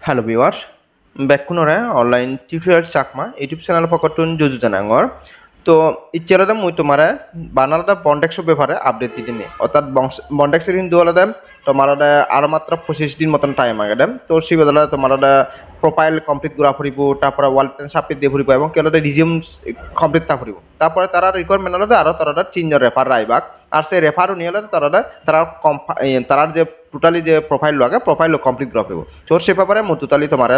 Hello viewers, back kunore online tutorial Chakma YouTube channel pakotun joju janangor তো ইচ্ছালাদা মই তোমারে বানালাদা বন্ডেক্স ব্যাপারে আপডেট দিতে নি অর্থাৎ বন্ডেক্স এর হিন্দু আলাদা তোমারদা আর মাত্র 25 দিন মতন টাইম আগে তো সেই বদলা তোমারদা প্রোফাইল কমপ্লিট করা পড়িব তারপরে ওয়ালেট সাবমিট দিয়ে পড়িব এবং কেলদা রিজিউম কমপ্লিট তা পড়িব তারপরে তারা রিকোয়ারমেন্ট হলো আর তারা তিনজন রেফার রাইবাক আর সেই রেফারও নিয়ে তারা যে টোটালি যে প্রোফাইল লাগে প্রোফাইল কমপ্লিট করা পড়িব তো সে ব্যাপারে মো টোটালি তোমার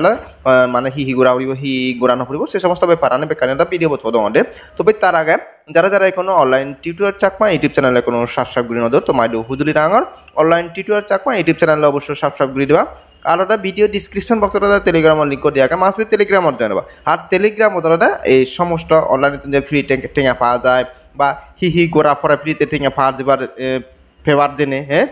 মানে হি গুড়া পড়িব হি গুড়া না পড়িব সে সমস্ত ব্যাপার আনে বেকারিটা ভিডিও বতো দমে তবে তার আগে যারা এখনো অনলাইন টিউটোরিয়াল চাকমা ইউটিউব চ্যানেলে কোনো সাবস্ক্রাইব করে নদো তোমার হুজুরি রাঙর অনলাইন টিউটোরিয়াল চাকমা ইউটিউব চ্যানেলে অবশ্যই সাবস্ক্রাইব করে দিবা আর ওটা ভিডিও ডিসক্রিপশন বক্সটা টেলিগ্রামের লিঙ্ক দিয়ে আগে মাসবে টেলিগ্রামত জানাবা আর টেলিগ্রাম ওটা এই সমস্ত অনলাইনে যে ফ্রি টেঙা পাওয়া যায় বা হি গোড়া পরে ফ্রিতে টেঙা পাওয়া যাবার ফেভার জেনে হ্যাঁ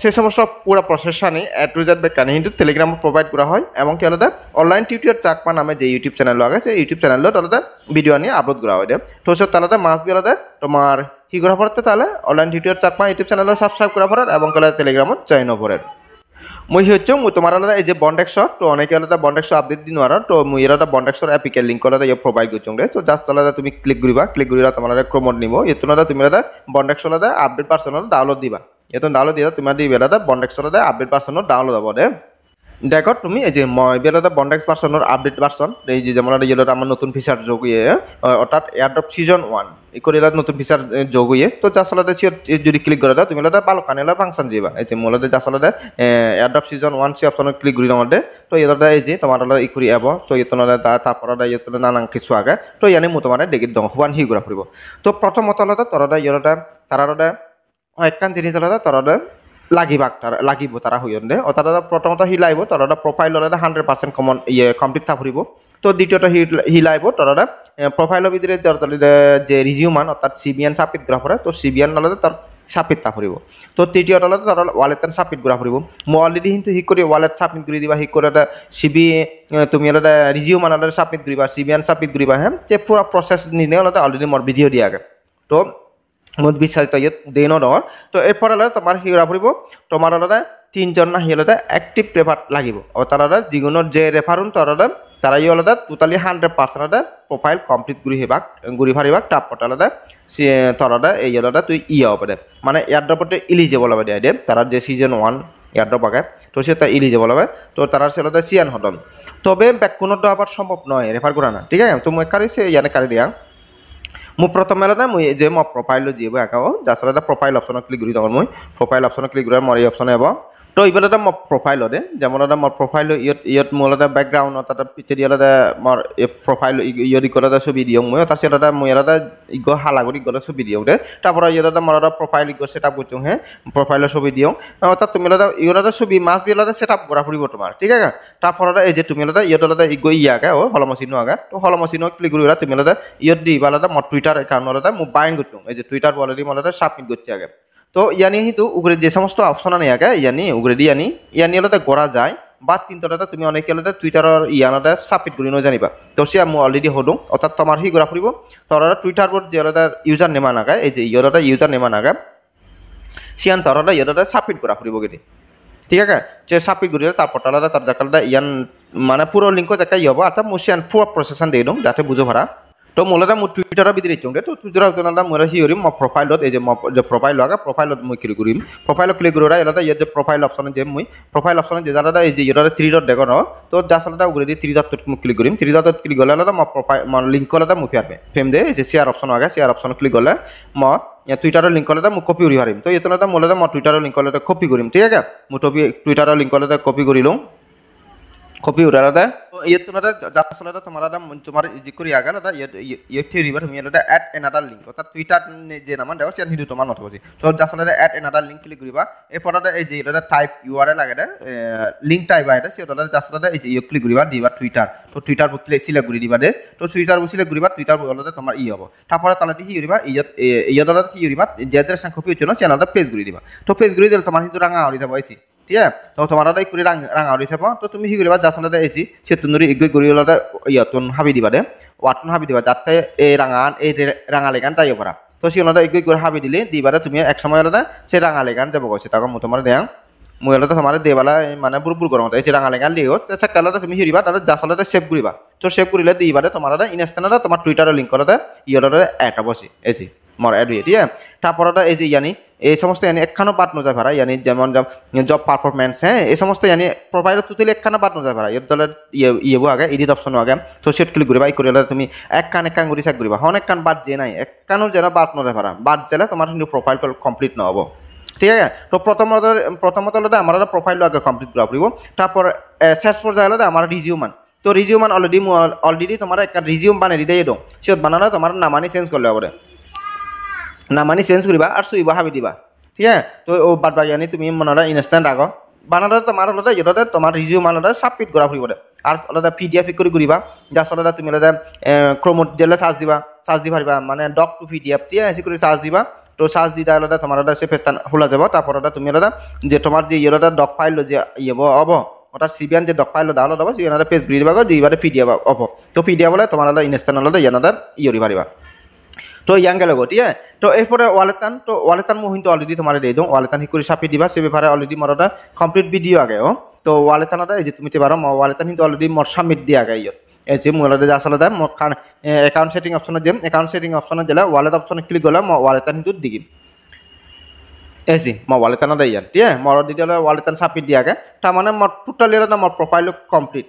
সে সমস্ত পুরো প্রসেসানি এ টু জেড বেকানি কিন্তু টেলিগ্রাম প্রোভাইড করা হয় এবং কি আলাদা অনলাইন টিউটোরিয়াল চাকমা নামে যে ইউটিউব চ্যানেল আছে সেই ইউটিউব চ্যানেলে আলাদা ভিডিও নিয়ে আপলোড করা হয় তো সব তাহলে মাস বি আলাদা তোমার কি করা পড়তে তাহলে অনলাইন টিউটোরিয়াল চাকমা ইউটিউব চ্যানেলে সাবস্ক্রাইব করা পড়ার এবং কলে টেলিগ্রামত জয়েন হবরের মই হচ্ছে তোমার আলাদা এই যে বন্ডেক্স তো অনেকে আলাদা বন্ডেক্স আপডেট দিন আর তো মুই আলাদা বন্ডেক্সর অ্যাপিকের লিঙ্ক আলাদা প্রোভাইড করছো তো জাস্ট আলাদা তুমি ক্লিক করিবা তোমার ক্রোমোড নিব এতন আলাদা তুমি আলাদা বন্ডেক্স আলাদা আপডেট পার্সন ডাউনলোড দিবা এতন ডাউনলোড দিয়া তোমার দিবে আলাদা বন্ডেক্স আলাদা আপডেট পার্সন ডাউনলোড হবো দেখো তুমি এই যে বেলাদা বন্ডেক্স পার্সনের আপডেট পার্সন এই যে যেমন ইয়েলোটা আমার নতুন ফিচার যোগ হয়ে অর্থাৎ এয়ারড্রপ সিজন 1 এই করে নতুন ফিচার যোগ হয়ে তো যা আসলে যদি ক্লিক করে দাও তুমি ভালো কানেলা ফাংশন দিবা এই যে মূলত যা আসলে এয়ারড্রপ সিজন 1 সে অপশন ক্লিক করি আমাদের তো এটা এই যে তোমার ই করি আব তো এতন তারপর নানান কিছু আগে তো ইয়ানি মো তোমার ডেগিত দং হবান হি ঘুরা ফুরিব তো প্রথমত আলাদা তরদা ইয়েলোটা তারা একখান জিনিস আলাদা তরদা লাগিব তারা হইন্দে ও তারা প্রথমত হিলাইব তারা প্রোফাইল 100% কমন কমপ্লিট থাকব তো দ্বিতীয়ত হিলাইব তারা প্রোফাইলের ভিতরে যে রিজিউমান অর্থাৎ সিবিএন সাবমিট করা পড়ে তো সিবিএন আলাদা তার সাবমিট তা করিব তো তৃতীয়ত আলাদা তারা ওয়ালেট সাবমিট করা পড়িব মো অলরেডি কিন্তু হি করে ওয়ালেট সাবমিট করে দিবা হি করে সিবি তুমি আলাদা রিজিউমান আলাদা সাবমিট করিবা সিবিএন সাবমিট করিবা হ্যাঁ যে পুরো প্রসেস নিয়ে আলাদা অলরেডি মোর ভিডিও দিয়া আগে তো মোট বিস্তারিত দেন ডর তো এরপর আলাদা তোমার হিরা পড়ব তোমার আলাদা তিনজন না হিলাদা অ্যাক্টিভ রেফার লাগিব ও তারা যিগুণর যে রেফারুন তারা আলাদা টোটালি 100% আলাদা প্রোফাইল কমপ্লিট ঘুরি ফারিবাক তারপর আলাদা তরদা এই আলাদা তুই হবে মানে এয়ারড্রপতে ইলিজিবল হবে দিয়ে তারা যে সিজন 1 এয়ারড্রপ আগে তো সে তা ইলিজিবল হবে তো তারা সে আলাদা সিয়ান হদন তবে ব্যাকুণত আবার সম্ভব নয় রেফার করা না ঠিক আছে তো মই কারি সে ইয়ানে কারি দিয়া মো প্রথমে আলাদা মই যে মো প্রোফাইল যাব আঁকাও যার আলাদা প্রোফাইল অপশন ক্লিক করি তখন মই প্রোফাইল অপশন ক্লিক করে মর এই অপশনে হব তো এইবার মো প্রোফাইল যেমন মো প্রোফাইল ইয়ত মোৰ আলাদা ব্যাকগ্রাউন্ড তাতে পিছনে আলাদা মর প্রোফাইল ইয়দি আলাদা ছবি দিও মই তার সে আলাদা মই আলাদা ইগো হালাগুড়ি গলে ছবি দিও তারপর ইয়দা মর আলাদা প্রোফাইল ইগো সেট আপ করছো হ্যাঁ প্রোফাইলের ছবি দিও অর্থাৎ তুমি আলাদা ইগোলাদা ছবি মাস বি আলাদা সেট আপ করা পড়িব তোমার ঠিক আছে তারপর এই যে তুমি আলাদা ইয়ত আলাদা ইগো আগে ও হলমসিনো আগে তো হলমসিনো ক্লিক করিবা তুমি আলাদা ইয়ত দি আলাদা মো টুইটার অ্যাকাউন্ট আলাদা মো বাইন করছো এই যে টুইটার অলরেডি আলাদা সাবমিট করছি আগে তো ইয়ানি কিন্তু উগরে যে সমস্ত অপশন আনে আগে ইয়ানি উগরে ইয়ানি আলাদা করা যায় বা তিনটা তুমি অনেকে আলাদা টুইটারের ইয়ানাটা সাবমিট করি ন জানিবা তো সে আমি অলরেডি হলো অর্থাৎ তোমার হি ঘোরা ফুরিব তোরা টুইটার বোর্ড যে আলাদা ইউজার নেমা নাগা এই যে ইয়টা ইউজার নেমা নাগা সিয়ান তোরা ইয়টা সাবমিট করা ফুরিব গেলি ঠিক আছে যে সাবমিট করি তারপর আলাদা তার জাকালটা ইয়ান মানে পুরো লিঙ্ক একটা হবো অর্থাৎ মুসিয়ান পুরো প্রসেসন দিয়ে দিও যাতে বুঝো ভাড়া তো মোলাদা মো টুইটারের ভিতরে চংদে তো টুইটার তোনাদা মোরা হি হরিম মো প্রোফাইলত এই যে প্রোফাইল লাগা প্রোফাইলত মই ক্লিক করিম প্রোফাইল ক্লিক করা এলাদা ইয়ে যে প্রোফাইল অপশন যে মই প্রোফাইল অপশন যে জানাদা এই যে ইয়টা 3 ডট দেখো না তো জাসালদা উগরে দি 3 ডট ক্লিক করিম 3 ডট ক্লিক করলে আলাদা মো প্রোফাইল মান লিংক করলে মো ফেম দে এই যে শেয়ার অপশন আগে শেয়ার অপশন ক্লিক করলে মো টুইটারের লিংক করলে মো কপি করি হারিম তো এতনাদা মোলাদা মো টুইটারের লিংক করলে কপি করিম ঠিক আছে মো টুইটারের লিংক করলে কপি করিলো কপি উঠালাদা ইয়ে তোনাদা জাসালদা তোমার জি করি আগা দাদা ইয়ে থিওরিবার তুমি আলাদা অ্যাড অ্যানাদার লিংক অর্থাৎ টুইটার যে নাম দেওয়া সে হিন্দু তোমার মত বসি তো জাসালদা অ্যাড অ্যানাদার লিংক ক্লিক করিবা এরপর এই যে এটা টাইপ ইউআরএল লাগে লিংক টাইপ এটা সে দাদা জাসালদা এই যে ইয়ে ক্লিক করিবা দিবা টুইটার তো টুইটার বুকলে সিলেক্ট করি দিবা দে তো টুইটার বুক সিলেক্ট করিবা টুইটার বলতে তোমার ই হবে তারপরে তালাটি হি করিবা ইয়ত দাদা হি করিবা যে এড্রেস কপি হচ্ছে না চ্যানেলটা পেজ করে দিবা তো পেজ করে দিলে তোমার কিন্তু রাঙা হরি যাবো আইছি ঠিক আছে তো তোমার করে রাঙা হরি চাব তো তুমি হি করিবা জাসালদা এসি সে তুন্দরি ইগৈ করি আলাদা ইয়াতন হাবি দিবা দে ওয়াটন হাবি দিবা যাতে এই রাঙা লেগান যাইও পারা তো সে আলাদা ইগৈ করে হাবি দিলে দিবা তুমি এক সময় আলাদা সে রাঙা লেগান যাবো গেছে তখন তোমার দেয়া মহিলাটা তোমার দেবালা মানে বুরবুর গরম এই রাঙালেঙ্গা লিও চাকালাটা তুমি হিরিবা তাহলে জাসালাটা সেভ করিবা তো সেভ করিলে দিবারে তোমার ইনস্টানা তোমার টুইটারে লিঙ্ক করতে ইয়েলরে অ্যাড বসি এসি মর অ্যাড হয়ে ঠিক আছে তারপরে এই যে ইয়ানি এই সমস্ত ইয়ানি একখানো বাদ নজায় ভাড়া ইয়ানি যেমন জব পারফরমেন্স হ্যাঁ এই সমস্ত ইয়ানি প্রোফাইল তুতিলে একখানো বাদ নজায় ভাড়া এর দলের ইয়েবো আগে এডিট অপশনও আগে তো সেট ক্লিক করিবা এই করিলে তুমি এক কান করে চেক করিবা অনেক কান বাদ যে নাই এক কানো যেন বাদ নজায় ভাড়া বাদ জেলে তোমার কিন্তু প্রোফাইল কমপ্লিট নহব ঠিক আছে তো প্রথমত হলে আমার প্রোফাইল আগে কমপ্লিট করা পড়ব তারপর শেষ পর্যায়ে হলে আমার রিজিউমান তো রিজিউমান অলরেডি তোমার একটা রিজিউম বানিয়ে দিতে দিও সে বানানো তোমার নামানি চেঞ্জ করলে হবে নামানি চেঞ্জ করিবা আর সুইবা হাবি দিবা ঠিক আছে তো ও বাদ বাকি তুমি মনে ইনস্ট্যান্ট আগো বানালে তোমার হলে ইহঁতে তোমার রিজিউম আলাদা সাবমিট করা ফুৰিব আর আলাদা পিডিএফ করিবা জাস্ট আলাদা তুমি আলাদা ক্রোমোট জেলে চার্জ দি পারিবা মানে ডক টু পিডিএফ দিয়ে এসে করে চার্জ দিবা তো চার্জ দিতে আলাদা তোমার আলাদা সে পেছান খোলা যাব তারপর তুমি আলাদা যে তোমার যে ইয়েটা ডক ফাইল যে ইয়েব হব ওটা সিবিএন যে ডক ফাইল ডাউনলোড হব সিবিএন পেজ ঘুরি দিবা দিবারে পিডিএফ হব তো পিডিএফ হলে তোমার আলাদা ইনস্ট্যান্ট আলাদা ইয়ানাদা ইয়রি পারিবা তো ইয়াং গেল ঠিক আছে তো এরপরে ওয়ালেতান মই কিন্তু অলরেডি তোমার দিয়ে দিওঁ ওয়ালেতান শিক করে চাপি দিবা সে ব্যাপারে অলরেডি মোর একটা কমপ্লিট ভিডিও আগে তো ওয়ালেতানটা এই যে তুমি পারো ওয়ালেতান কিন্তু অলরেডি মোর সাবমিট দিয়ে আগে ইয়ত এই যে মোর আসলে মোর অ্যাকাউন্ট সেটিং অপশনে যাম অ্যাকাউন্ট সেটিং অপশনে গেলে ওয়ালেট অপশনে ক্লিক করলে ওয়ালেতান কিন্তু দিম এসি ওয়ালেতানটা ইয়াত ঠিক আছে মোর দিলে ওয়ালেতান চাপি দিয়ে আগে তার মানে মোর টোটালি মোর প্রোফাইল কমপ্লিট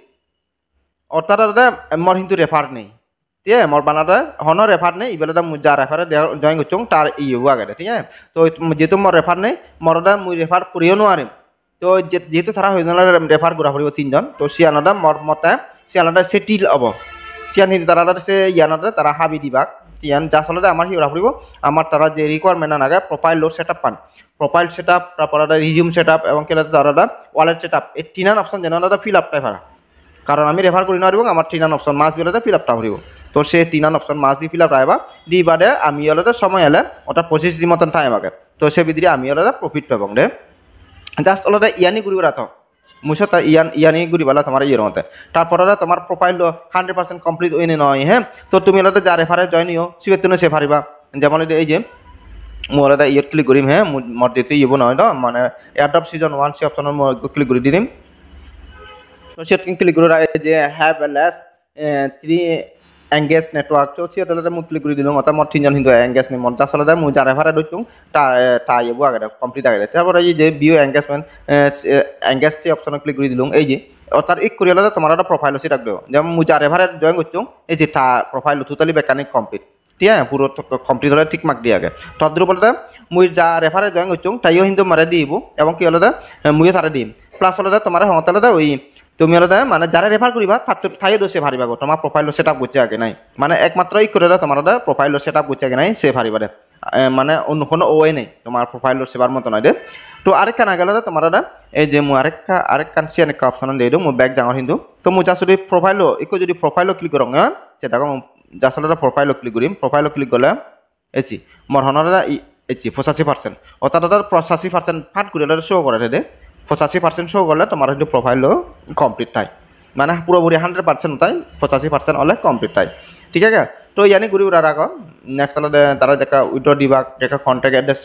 অর্থাৎ মোর কিন্তু রেফার নেই ঠিক আছে মোর বানাটা হন রেফার নেই ইবেলে যা রেফারে জয়েন করছং তার ইউ আগে ঠিক আছে তো যেহেতু মোর রেফার নেই মোরটা মুই রেফার করিও নোৱাৰিম তো যেহেতু তারা হয়ে রেফার করা পড়ব তিনজন তো সিয়ানাটা মোর মতে সিয়ানাটা সেটিল হব সিয়ান তারা সে ইয়ানাটা তারা হাবি দিবা সিয়ান যা আসলে আমার হিরা পড়ব আমার তারা যে রিকোয়ারমেন্ট আগে প্রোফাইল সেট আপ পান প্রোফাইল সেট আপ তারপর রিজিউম সেট আপ এবং কেলা তারা ওয়ালেট সেট আপ এই তিনান অপশন যেন ফিল আপটাই ভাড়া কারণ আমি রেফার করি না আমার তিনান অপশন মাস বেলাতে ফিল আপটা পড়ব তো সে তিনান অপশন মাস দি ফিল আপ রাখবা দি বাদে আমি হলে সময় এলে ওটা 25 দিন মতন টাইম আগে তো সে ভিতরে আমি হলে প্রফিট পাবং দে জাস্ট অলরেডি ইয়ানি ঘুরিব রাখো মুছত ইয়ানি ঘুরিবালা তোমার ইয়ের মতে তারপরে তোমার প্রোফাইল 100% কমপ্লিট হয়নি নয় হ্যাঁ তো তুমি হলে যা রেফারে জয়েন হও সে তুমি সে পারিবা যেমন এই যে মোর এটা ইয়ের ক্লিক করিম হ্যাঁ মোর যেতে ইব নয় ন মানে এয়ারড্রপ সিজন 1 সে অপশন ক্লিক করে দিম তো সে ক্লিক করে যে have a less 3 engage network তো সে তাহলে মই ক্লিক করে দিলাম অর্থাৎ মোর তিনজন কিন্তু এংগেজ নেই মোর আসলে মই যারা ভাড়া দইতুং তা ইব আগে কমপ্লিট আগে তারপর এই যে view engagement engage option click করে দিলাম এই যে অর্থাৎ এক করে হলে তোমার একটা প্রোফাইল সে রাখবে যেমন মই যারা ভাড়া জয়েন করছুং এই যে তা প্রোফাইল টোটালি মেকানিক কমপ্লিট ঠিক আছে পুরো কমপ্লিট হলে ঠিক মার্ক দিয়ে আগে তদ্রুপ বলতে মুই যা রেফারে জয়েন করছুং তাইও কিন্তু মারে দিব এবং কি হলে মুইও তারা দিম প্লাস হলে তোমার হতে ওই তুমি হলে মানে যারা রেফার করিবা তাই দোষে ভারিবা গো তোমার প্রোফাইল সেট আপ করছে আগে নাই মানে একমাত্র ই করে তোমার প্রোফাইল সেট আপ করছে আগে নাই সে ভারিবা দে মানে অন্য কোনো ওয়ে নেই তোমার প্রোফাইল সেবার মতো নয় দে তো আরেকটা না গেলে তোমার এই যে মু আরেকখান সে অনেক অপশন দিয়ে দিও মু ব্যাক যাওয়ার কিন্তু তো মু জাস্ট যদি প্রোফাইল একটু যদি প্রোফাইল ক্লিক করো হ্যাঁ সেটা জাস্ট প্রোফাইল ক্লিক করিম প্রোফাইল ক্লিক করলে এসি মোর হনরা এসি 85% অর্থাৎ 85% ফাট করে শো করে দে 85% শো করলে তোমার কিন্তু প্রোফাইল কমপ্লিট তাই মানে পুরোপুরি 100% তাই 85% হলে কমপ্লিট তাই ঠিক আছে তো ইয়ানি ঘুরি উড়া রাখো নেক্সট হলে তারা যেটা উইড্র দিবা যেটা কন্ট্যাক্ট অ্যাড্রেস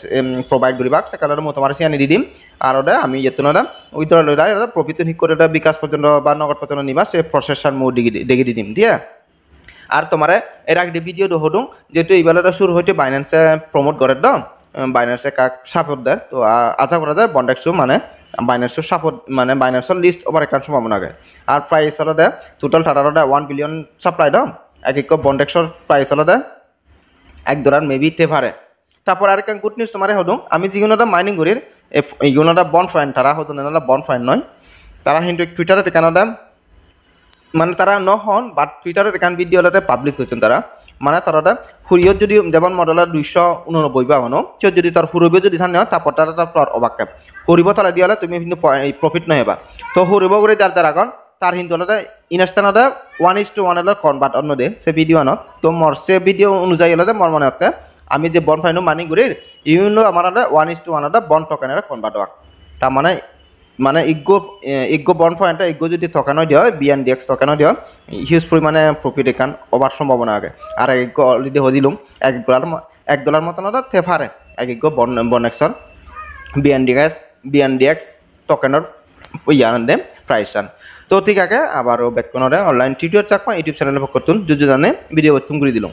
প্রোভাইড করিবা সে কারণে মই তোমার সিয়ানি দি দিম আর আমি যেহেতু না উইড্র লইলা প্রফিট ঠিক করে বিকাশ পর্যন্ত বা নগদ পর্যন্ত নিবা সে প্রসেসর মই দেখি দিম ঠিক আছে আর তোমার এর আগে ভিডিও হদুং যেহেতু এইবেলাটা শুরু হইতে বাইন্যান্সে প্রমোট করে দ বাইন্যান্সে কাক সাপোর্ট দেয় তো আশা করা যায় বন্ডেক্সও মানে বাইন্যান্সের সাপোর্ট মানে বাইন্যান্সের লিস্ট ওভার একার সম্ভাবনা আগে আর প্রাইস হলে দেয় টোটাল টাটাটা 1 বিলিয়ন সাপ্লাই দাম এক বন্ডেক্সর প্রাইস হলে দেয় $1 মেবি টেভারে তারপর আরেক গুড নিউজ তোমার হদুং আমি যেগুলোটা মাইনিং করি এইগুলোটা বন্ড পয়েন্ট তারা হতো না বন্ড পয়েন্ট নয় তারা কিন্তু টুইটারে টেকানো দেয় মানে তারা নহন বাট টুইটারে এখান ভিডিও পাবলিশ করছেন তারা মানে তারা হুরিয়ত যদি যেমন মডেলের 289 বা হনো সে যদি তার হুরবে যদি ধান নেওয়া তারপর তার অবাক হুরিব তারা দিয়ে হলে তুমি কিন্তু প্রফিট নহবা তো হুরিব করে যার যার এখন তার কিন্তু হলে ইনস্টানতে 1:1 কনভার্ট অন্য দে সে ভিডিও আনত তো মর সে ভিডিও অনুযায়ী হলে মর মনে হতে আমি যে বন্ড ফাইনো মানি করি ইউনো আমার 1:1 বন্ড টোকেনের কনভার্ট হওয়া তার মানে ইগো বন্ড পয়েন্ট ইগো যদি থকানো দিয়া BNDX থকানো দিয়া হিউজ পরিমাণে প্রফিট এখান ওভার সম্ভাবনা আগে আর ইগো অলরেডি হদিলুম $1 মতন থেফারে ইগো বন্ডেক্সর BNDX tokener ইয়ানদে প্রাইসান তো ঠিক আছে আবারও বেকনরে অনলাইন টিউটর চাকমা ইউটিউব চ্যানেলে পকতুন জুজুদানে ভিডিও বতুন করে দিলাম